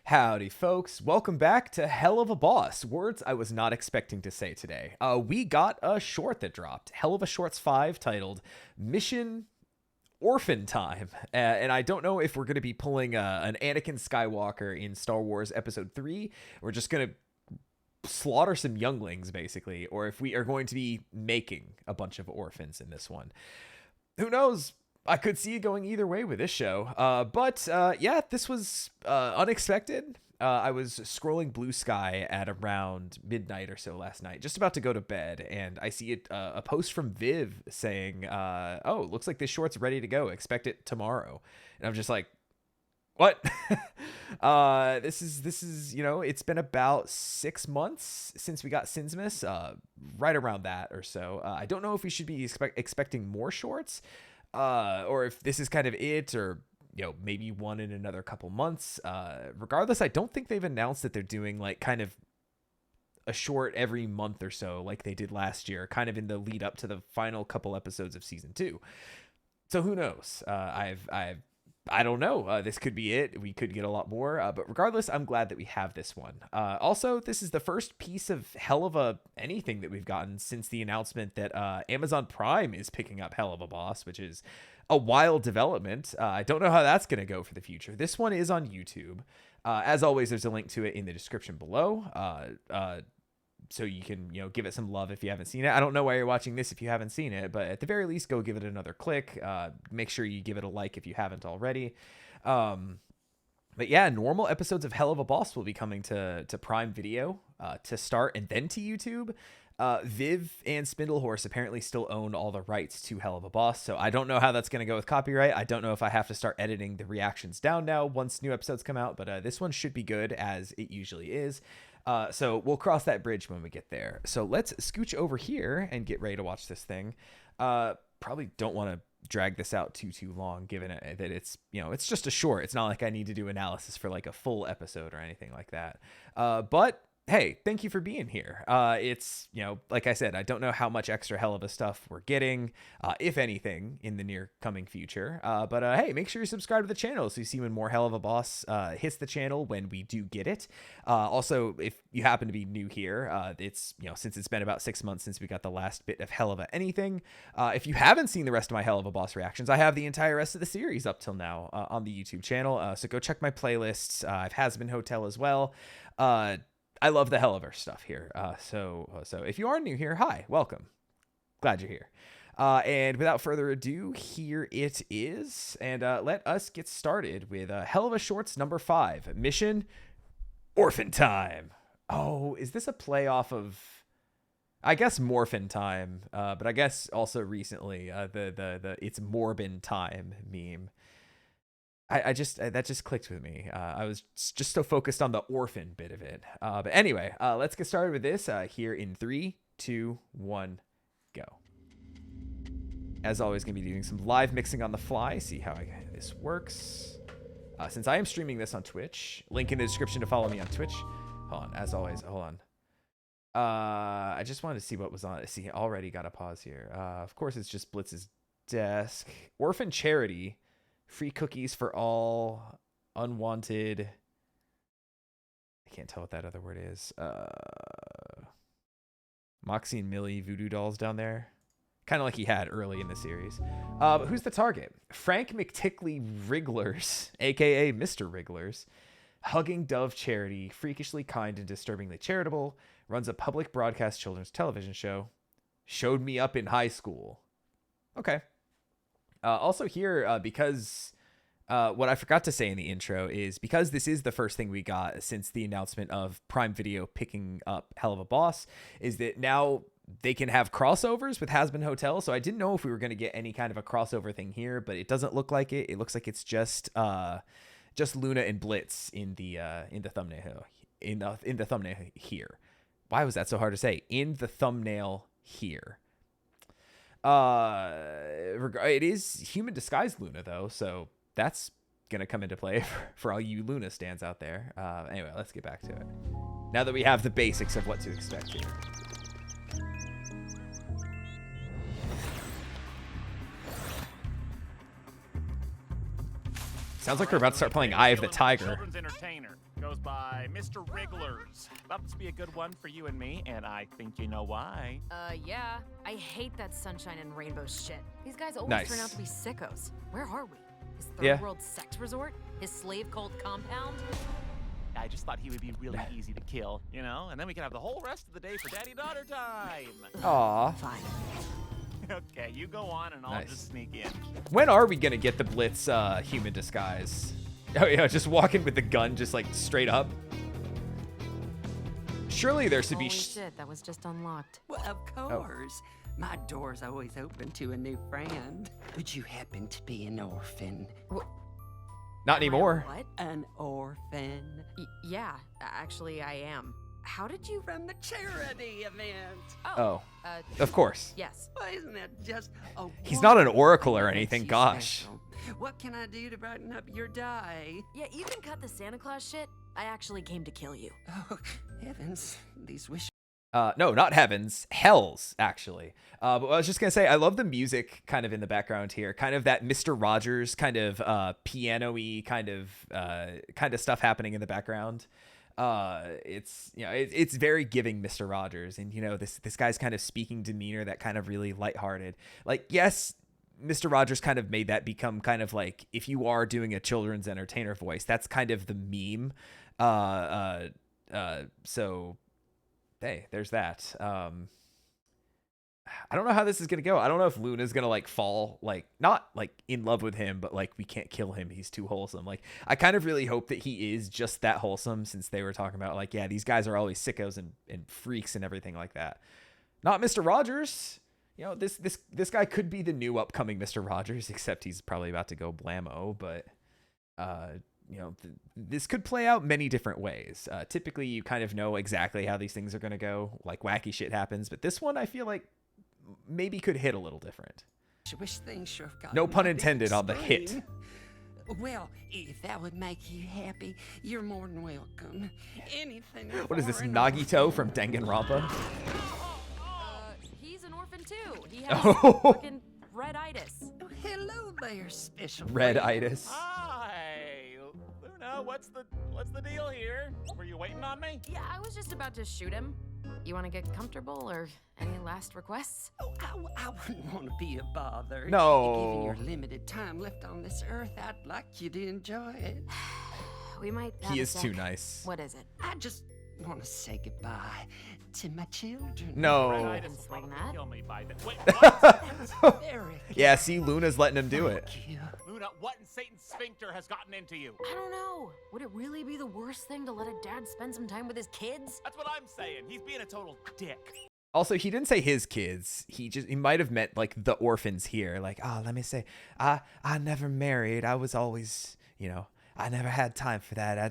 Howdy, folks. Welcome back to Helluva Boss. Words I was not expecting to say today. We got a short that dropped. Helluva Shorts 5 titled Mission Orphan Time. And I don't know if we're going to be pulling an Anakin Skywalker in Star Wars Episode 3. We're just going to slaughter some younglings, basically. Or if we are going to be making a bunch of orphans in this one. Who knows? I could see it going either way with this show. But yeah, this was unexpected. I was scrolling Blue Sky at around midnight or so last night, just about to go to bed, and I see a post from Viv saying, oh, looks like this short's ready to go. Expect it tomorrow. And I'm just like, what? This is, you know, it's been about 6 months since we got Sinsmas, right around that or so. I don't know if we should be expecting more shorts. Or if this is kind of it, or, you know, maybe one in another couple months. Regardless, I don't think they've announced that they're doing like kind of a short every month or so like they did last year, kind of in the lead up to the final couple episodes of season 2. So who knows? I don't know. This could be it. We could get a lot more. But regardless, I'm glad that we have this one. Also, this is the first piece of Helluva anything that we've gotten since the announcement that Amazon Prime is picking up Helluva Boss, which is a wild development. I don't know how that's going to go for the future. This one is on YouTube. As always, there's a link to it in the description below. So you can, you know, give it some love if you haven't seen it. I don't know why you're watching this if you haven't seen it, but at the very least, go give it another click. Make sure you give it a like if you haven't already. But yeah, normal episodes of Helluva Boss will be coming to Prime Video to start, and then to YouTube. Viv and Spindlehorse apparently still own all the rights to Helluva Boss, so I don't know how that's going to go with copyright. I don't know if I have to start editing the reactions down now once new episodes come out, but this one should be good, as it usually is. So we'll cross that bridge when we get there. So let's scooch over here and get ready to watch this thing. Probably don't want to drag this out too long, given it, that it's, you know, it's just a short. It's not like I need to do analysis for like a full episode or anything like that. But hey, thank you for being here. It's, you know, like I said, I don't know how much extra Helluva stuff we're getting, if anything, in the near coming future. But hey, make sure you subscribe to the channel so you see when more Helluva Boss hits the channel when we do get it. Also, if you happen to be new here, it's, you know, since it's been about 6 months since we got the last bit of Helluva anything. If you haven't seen the rest of my Helluva Boss reactions, I have the entire rest of the series up till now on the YouTube channel. So go check my playlists. I've Hasbin Hotel as well. I love the Helluva stuff here. So if you are new here, hi, welcome. Glad you're here. And without further ado, here it is. And let us get started with Helluva Shorts number 5, Mission Orphan Time. Oh, is this a play off of, I guess, Morphin Time, but I guess also recently the It's Morbin Time meme. I just, that just clicked with me. I was just so focused on the orphan bit of it. But anyway, let's get started with this here in 3, 2, 1, go. As always, gonna be doing some live mixing on the fly. See how this works. Since I am streaming this on Twitch, link in the description to follow me on Twitch. Hold on, as always, hold on. I just wanted to see what was on. See, already got a pause here. Of course, it's just Blitz's desk. Orphan Charity. Free cookies for all. Unwanted. I can't tell what that other word is. Moxie and Millie voodoo dolls down there. Kind of like he had early in the series. But who's the target? Frank McTickley Wrigglers, a.k.a. Mr. Wrigglers. Hugging Dove Charity. Freakishly kind and disturbingly charitable. Runs a public broadcast children's television show. Showed me up in high school. Okay. Also here, because what I forgot to say in the intro is because this is the first thing we got since the announcement of Prime Video picking up Helluva Boss, is that now they can have crossovers with Hasbin Hotel. So I didn't know if we were going to get any kind of a crossover thing here, but it doesn't look like it. It looks like it's just Luna and Blitz in the thumbnail in the thumbnail here. Why was that so hard to say? In the thumbnail here. It is human disguised Luna though, so that's gonna come into play for all you Luna stands out there. Anyway, let's get back to it. Now that we have the basics of what to expect here. Sounds like we're about to start playing Eye of the Tiger. goes by Mr. Wrigglers. About to be a good one for you and me, and I think you know why. Yeah. I hate that sunshine and rainbow shit. These guys always turn out to be sickos. Where are we? His third world sex resort? His slave cult compound? I just thought he would be really easy to kill, you know? And then we can have the whole rest of the day for daddy-daughter time. Aw. Fine. Okay, you go on and I'll just sneak in. When are we gonna get the Blitz human disguise? Oh yeah, just walking with the gun just like straight up. Surely there should be Holy shit, that was just unlocked. Well, of course. My door's always open to a new friend. Would you happen to be an orphan? Not anymore. What? An orphan? Yeah, actually I am. How did you... From the charity event. Oh, of course. Yes. Well, isn't that just a He's not an wonderful oracle or thing that anything, makes you gosh. special? What can I do to brighten up your day? Yeah, you can cut the Santa Claus shit. I actually came to kill you. Oh, heavens. These wishes. No, not heavens, hells, actually. But I was just gonna say, I love the music kind of in the background here, kind of that Mr. Rogers kind of piano-y kind of stuff happening in the background. It's, you know, it's very giving Mr. Rogers, and you know, this guy's kind of speaking demeanor that kind of really lighthearted. Like, yes, Mr. Rogers kind of made that become kind of like, if you are doing a children's entertainer voice, that's kind of the meme. So hey, there's that. I don't know how this is gonna go. I don't know if Luna's gonna like fall, like not like in love with him, but like we can't kill him, he's too wholesome. Like I kind of really hope that he is just that wholesome, since they were talking about like, yeah, these guys are always sickos and freaks and everything like that. Not Mr. Rogers. You know, this guy could be the new upcoming Mr. Rogers, except he's probably about to go blammo. But you know, this could play out many different ways. Typically, you kind of know exactly how these things are going to go. Like, wacky shit happens. But this one, I feel like, maybe could hit a little different. I wish things sure have gotten No pun mighty intended on the hit. extreme. Well, if that would make you happy, you're more than welcome. Anything. What is this, for an Nagito orphan. from Danganronpa? He's an orphan too. He has Oh. fucking red-itis. Oh, hello there, special friend. Red-itis. Hi, Luna. What's the deal here? Were you waiting on me? Yeah, I was just about to shoot him. You want to get comfortable, or any last requests? Oh, I wouldn't want to be a bother. No. Given your limited time left on this earth, I'd like you to enjoy it. We might have He a is sec. too nice. What is it? I just want to say goodbye to my children. No. Rhinitis like that? Kill me by the. Wait, what? Very Yeah, see, Luna's letting him do it. cute. Luna, what in Satan's sphincter has gotten into you? I don't know. Would it really be the worst thing to let a dad spend some time with his kids? That's what I'm saying. He's being a total dick. Also, he didn't say his kids. He might have meant like the orphans here. Like, oh, let me say, I never married. I was always, you know, I never had time for that. I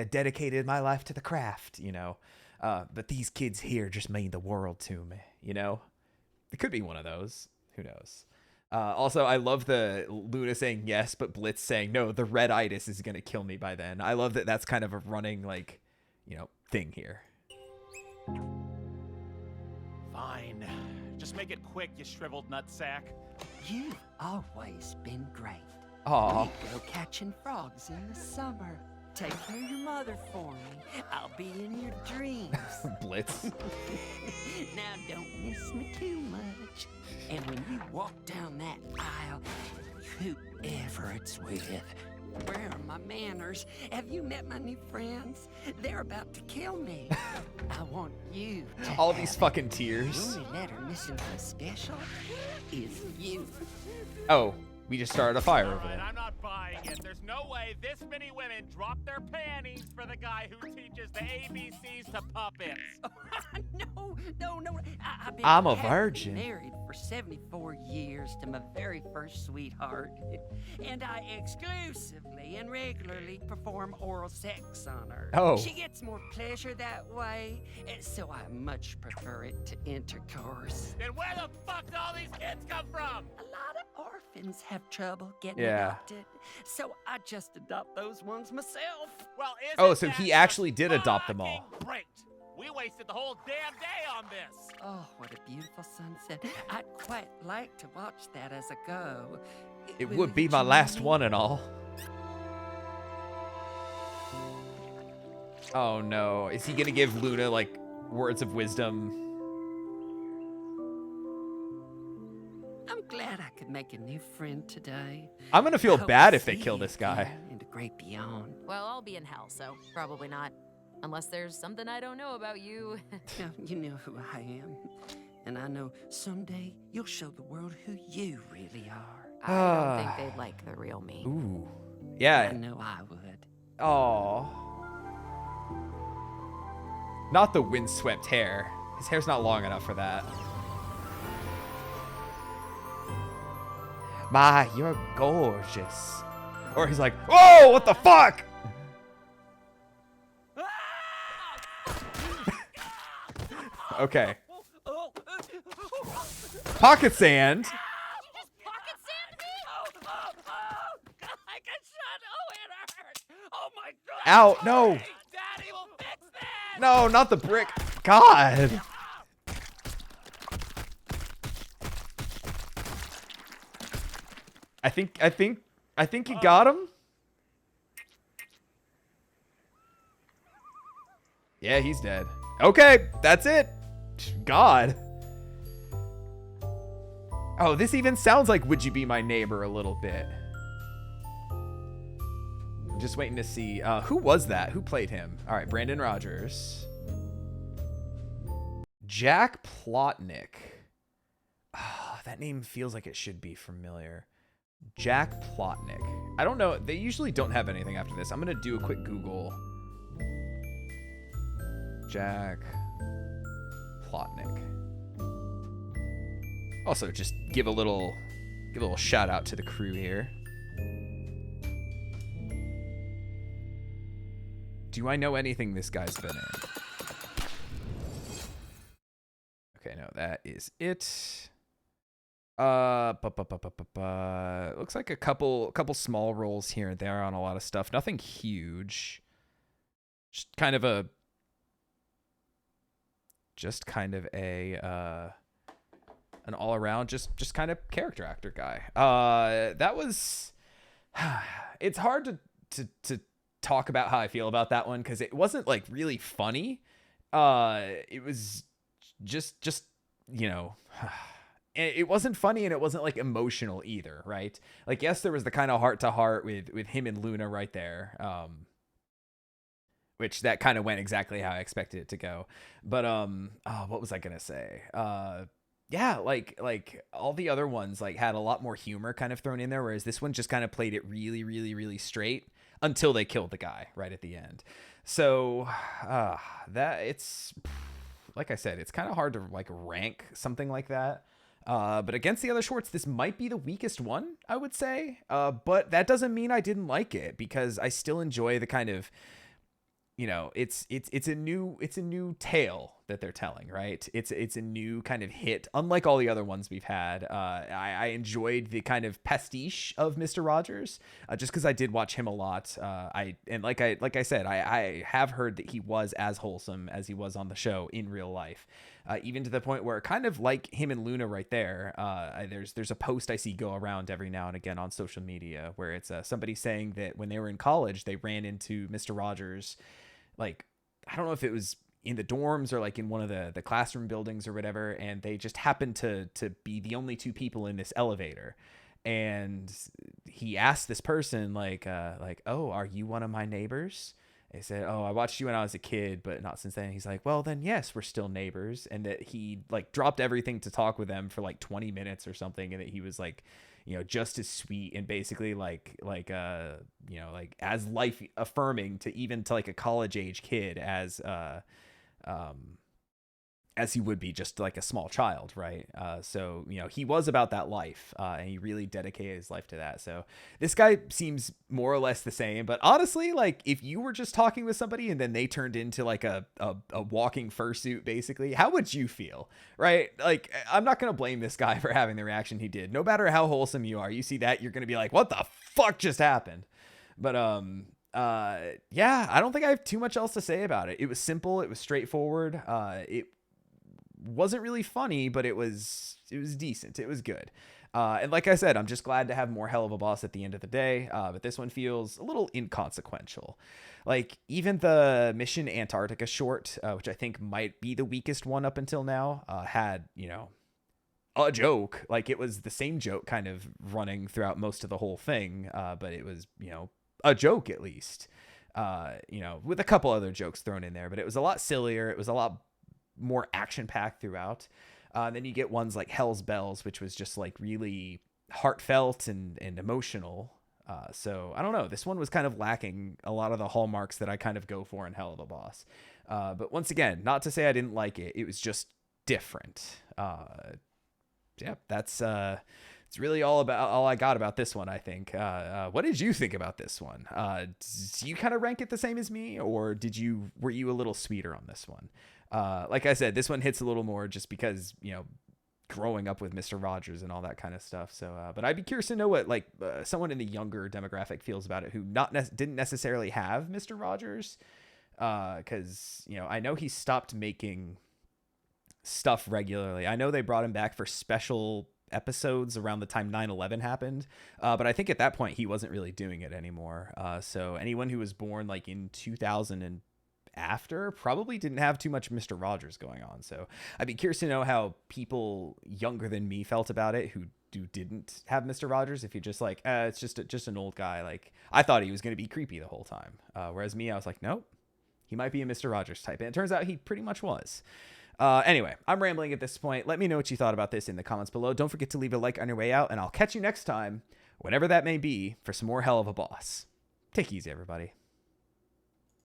dedicated my life to the craft, you know. But these kids here just mean the world to me, you know. It could be one of those. Who knows? Also, I love the Luna saying yes, but Blitz saying no. The red-itis is gonna kill me by then. I love that. That's kind of a running, like, you know, thing here. Fine. Just make it quick, you shriveled nutsack. You've always been great. Aw. We go catching frogs in the summer. Take care of your mother for me. I'll be in your dreams. Blitz. Now don't miss me too much. And when you walk down that aisle, whoever it's with, where are my manners? Have you met my new friends? They're about to kill me. I want you to All have these it. fucking The tears. only letter missing from special is you. Oh, we just started a fire over Alright, there. I'm not buying it. There's no way this many women drop their panties for the guy who teaches the ABCs to puppets. No. I've been I'm a happily virgin. married for 74 years to my very first sweetheart. And I exclusively and regularly perform oral sex on her. Oh. She gets more pleasure that way, and so I much prefer it to intercourse. Then where the fuck do all these kids come from? A lot of orphans have trouble getting Yeah. adopted, so I just adopt those ones myself. Well, isn't Oh, so that he just actually did adopt them all. fucking Great. We wasted the whole damn day on this. Oh, what a beautiful sunset. I'd quite like to watch that as I go. It Will would be you my join last me? one and all. Oh no. Is he gonna give Luna like words of wisdom? I'm glad I could make a new friend today. I'm gonna feel bad if they kill this guy. In the great beyond. Well, I'll be in hell, so probably not. Unless there's something I don't know about you. You know who I am. And I know someday you'll show the world who you really are. I don't think they'd like the real me. Ooh. Yeah. I know I would. Oh. Not the windswept hair. His hair's not long enough for that. My, you're gorgeous. Or he's like, oh, what the fuck? Okay. Pocket sand. Ow, no. Daddy will fix this! No, not the brick. God. I think you got him. Yeah, he's dead. Okay, that's it. God. Oh, this even sounds like Would You Be My Neighbor a little bit. Just waiting to see. Who was that? Who played him? All right, Brandon Rogers. Jack Plotnick. Oh, that name feels like it should be familiar. Jack Plotnick. I don't know. They usually don't have anything after this. I'm going to do a quick Google. Jack Plotnick. Also, just give a little shout out to the crew here. Do I know anything this guy's been in? Okay, no, that is it. Looks like a couple small roles here and there on a lot of stuff. Nothing huge. Just kind of a an all around just kind of character actor guy. That was it's hard to talk about how I feel about that one because it wasn't like really funny. It was just you know, it wasn't funny and it wasn't like emotional either, right? Like, yes, there was the kind of heart to heart with him and Luna right there, which that kind of went exactly how I expected it to go. But what was I gonna say? Yeah, like all the other ones like had a lot more humor kind of thrown in there, whereas this one just kind of played it really, really, really straight until they killed the guy right at the end. So that it's like I said, it's kind of hard to like rank something like that. But against the other shorts, this might be the weakest one, I would say. But that doesn't mean I didn't like it because I still enjoy the kind of, you know, it's a new tale that they're telling, right? It's a new kind of hit, unlike all the other ones we've had. I enjoyed the kind of pastiche of Mr. Rogers, just because I did watch him a lot. Like I said, I have heard that he was as wholesome as he was on the show in real life, even to the point where kind of like him and Luna right there. There's a post I see go around every now and again on social media where it's somebody saying that when they were in college, they ran into Mr. Rogers. Like, I don't know if it was in the dorms or like in one of the classroom buildings or whatever, and they just happened to be the only two people in this elevator. And he asked this person like, oh, are you one of my neighbors? They said, oh, I watched you when I was a kid, but not since then. He's like, well, then yes, we're still neighbors. And that he like dropped everything to talk with them for like 20 minutes or something, and that he was like, you know, just as sweet and basically like you know, like as life affirming to even to like a college age kid as he would be just like a small child, right? So, you know, he was about that life, and he really dedicated his life to that. So this guy seems more or less the same, but honestly, like if you were just talking with somebody and then they turned into like a walking fursuit, basically, how would you feel, right? Like, I'm not going to blame this guy for having the reaction he did. No matter how wholesome you are, you see that, you're going to be like, what the fuck just happened? But, yeah, I don't think I have too much else to say about it. It was simple. It was straightforward. It wasn't really funny, but it was decent. It was good. And like I said, I'm just glad to have more Helluva Boss at the end of the day. But this one feels a little inconsequential. Like, even the Mission Antarctica short, which I think might be the weakest one up until now, had, you know, a joke. Like, it was the same joke kind of running throughout most of the whole thing. But it was, you know, a joke at least. You know, with a couple other jokes thrown in there. But it was a lot sillier. It was a lot more action-packed throughout. Then you get ones like Hell's Bells, which was just like really heartfelt and emotional. So I don't know. This one was kind of lacking a lot of the hallmarks that I kind of go for in Helluva Boss. But once again, not to say I didn't like it. It was just different. Yeah, that's it's really all I got about this one, I think. What did you think about this one? Do you kind of rank it the same as me, or were you a little sweeter on this one? Like I said, this one hits a little more just because, you know, growing up with Mr. Rogers and all that kind of stuff. So, but I'd be curious to know what like someone in the younger demographic feels about it who didn't necessarily have Mr. Rogers, because, you know, I know he stopped making stuff regularly. I know they brought him back for special episodes around the time 9/11 happened, but I think at that point he wasn't really doing it anymore. So anyone who was born like in 2000 and after probably didn't have too much Mr. Rogers going on. So I'd be curious to know how people younger than me felt about it who didn't have Mr. Rogers. If you're just like, it's just an old guy. Like, I thought he was going to be creepy the whole time. Whereas me, I was like, nope, he might be a Mr. Rogers type. And it turns out he pretty much was. Anyway, I'm rambling at this point. Let me know what you thought about this in the comments below. Don't forget to leave a like on your way out, and I'll catch you next time, whenever that may be, for some more Helluva Boss. Take it easy, everybody.